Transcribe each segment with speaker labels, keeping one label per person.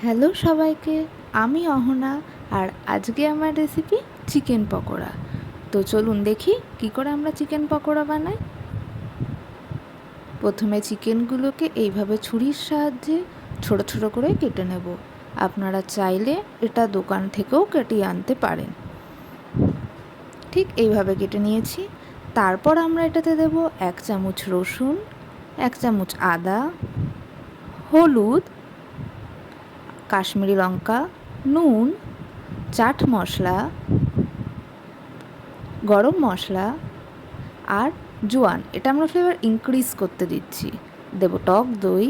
Speaker 1: Hello সবাইকে, আমি অহনা। আর আজকে আমার রেসিপি চিকেন পকোড়া। তো চলুন দেখি কি করে আমরা চিকেন পকোড়া বানাই। প্রথমে চিকেনগুলোকে এইভাবে ছুরির সাহায্যে ছোট ছোট করে কেটে নেব। আপনারা চাইলে এটা দোকান থেকেও কেটে আনতে পারেন। ঠিক এইভাবে কেটে নিয়েছি। তারপর আমরা এটাতে দেব 1 চামচ রসুন, 1 চামচ আদা, হলুদ, কাশ্মীরি লঙ্কা, নুন, চাট মশলা, গরম মশলা আর জোয়ান। এটা আমরা ফ্লেভার ইনক্রিজ করতে দিচ্ছি। দেব টক দই,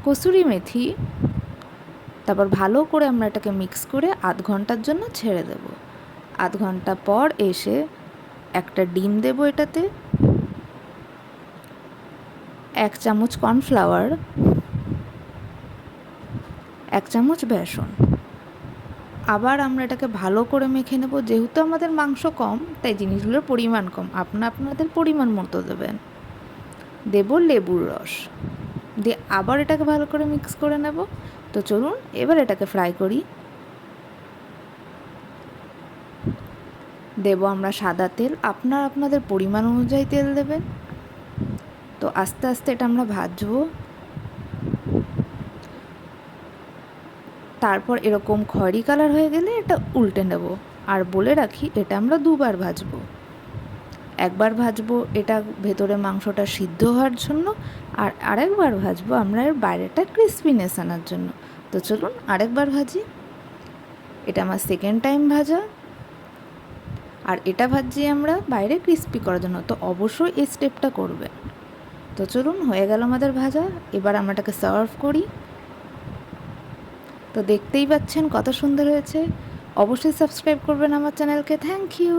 Speaker 1: কসুরি মেথি। তারপর ভালো করে আমরা এটাকে মিক্স করে আধ ঘন্টার জন্য ছেড়ে দেব। আধ ঘন্টা পর এসে একটা ডিম দেব এটাতে, 1 চামচ কর্নফ্লাওয়ার, 1 চামচ বেসন। আবার আমরা এটাকে ভালো করে মেখে নেব। যেহেতু আমাদের মাংস কম, তাই জিনিসগুলোর পরিমাণ কম, আপনাদের পরিমাণ মতো দেবেন। দেব লেবুর রস দিয়ে আবার এটাকে ভালো করে মিক্স করে নেব। তো চলুন এবার এটাকে ফ্রাই করি। দেব আমরা সাদা তেল, আপনাদের পরিমাণ অনুযায়ী তেল দেবেন। তো আস্তে আস্তে এটা আমরা ভাজবো। তারপর এরকম খয়েরি কালার হয়ে গেলে এটা উল্টে নেব। আর বলে রাখি, এটা আমরা দুবার ভাজবো। একবার ভাজবো এটা ভেতরে মাংসটা সিদ্ধ হওয়ার জন্য, আর আরেকবার ভাজবো আমরা এর বাইরেটা ক্রিসপিনেস আনার জন্য। তো চলুন আরেকবার ভাজি। এটা আমার সেকেন্ড টাইম ভাজা, আর এটা ভাজছি আমরা বাইরে ক্রিস্পি করার জন্য। তো অবশ্যই এই স্টেপটা করবেন। তো চলুন, হয়ে গেল আমাদের ভাজা। এবার আমরা এটাকে সার্ভ করি। তো দেখতেই পাচ্ছেন কত সুন্দর হয়েছে। অবশ্যই সাবস্ক্রাইব করবেন আমার চ্যানেলকে। Thank you.